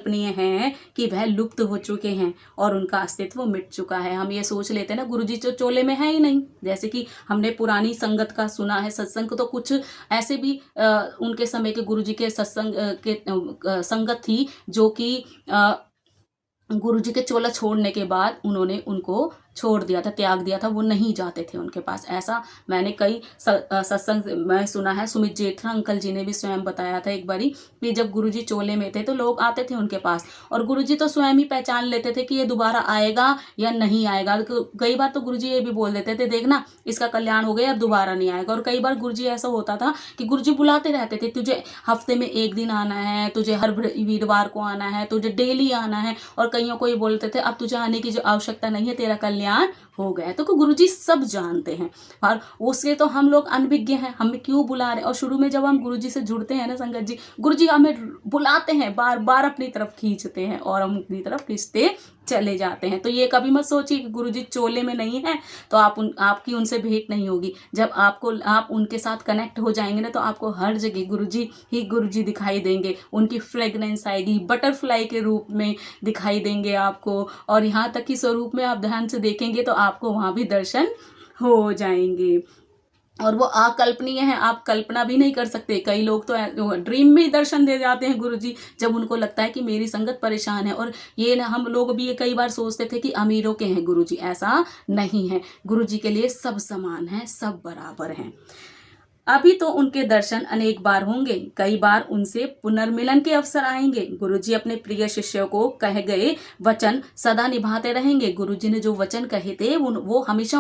कल्पनीय हैं कि वह लुप्त हो चुके हैं और उनका अस्तित्व मिट चुका है। हम ये सोच लेते हैं ना गुरुजी तो चोले में है ही नहीं। जैसे कि हमने पुरानी संगत का सुना है, सत्संग, तो कुछ ऐसे भी उनके समय के गुरुजी के सत्संग संगत थी जो कि गुरुजी के चोला छोड़ने के बाद उन्होंने उनको छोड़ दिया था, त्याग दिया था, वो नहीं जाते थे उनके पास। ऐसा मैंने कई सत्संग में सुना है। सुमित जेठरा अंकल जी ने भी स्वयं बताया था एक बारी कि जब गुरुजी चोले में थे तो लोग आते थे उनके पास और गुरुजी तो स्वयं ही पहचान लेते थे कि ये दोबारा आएगा या नहीं आएगा। कई बार तो गुरुजी ये भी बोल देते थे, देखना इसका कल्याण हो गया अब दोबारा नहीं आएगा। और कई बार गुरुजी ऐसा होता था कि गुरुजी बुलाते रहते थे, तुझे हफ्ते में एक दिन आना है, तुझे हर वीरवार को आना है, तुझे डेली आना है। और कईयों को ये बोलते थे अब तुझे आने की जो आवश्यकता नहीं है, तेरा कल्याण हो गया। तो गुरुजी सब जानते हैं और उससे तो हम लोग अनभिज्ञ हैं, हमें क्यों बुला रहे। और शुरू में जब हम गुरुजी से जुड़ते हैं ना संगत जी, गुरुजी हमें बुलाते हैं, बार बार अपनी तरफ खींचते हैं और हम अपनी तरफ खींचते चले जाते हैं। तो ये कभी मत सोचिए कि गुरुजी चोले में नहीं है तो आपकी उनसे भेंट नहीं होगी। जब आप उनके साथ कनेक्ट हो जाएंगे ना तो आपको हर जगह गुरुजी ही गुरुजी दिखाई देंगे। उनकी फ्रेगनेंस आएगी, बटरफ्लाई के रूप में दिखाई देंगे आपको। और यहाँ तक कि स्वरूप में आप ध्यान से देखेंगे तो आपको वहाँ भी दर्शन हो जाएंगे। और वो अकल्पनीय है, आप कल्पना भी नहीं कर सकते। कई लोग तो ड्रीम में ही दर्शन दे जाते हैं गुरुजी, जब उनको लगता है कि मेरी संगत परेशान है। और ये ना हम लोग भी ये कई बार सोचते थे कि अमीरों के हैं गुरुजी, ऐसा नहीं है। गुरुजी के लिए सब समान है, सब बराबर हैं। अभी तो उनके दर्शन अनेक बार होंगे, कई बार उनसे पुनर्मिलन के अवसर आएंगे। गुरुजी अपने प्रिय शिष्यों को कहे गए वचन सदा निभाते रहेंगे। गुरुजी ने जो वचन कहे थे वो हमेशा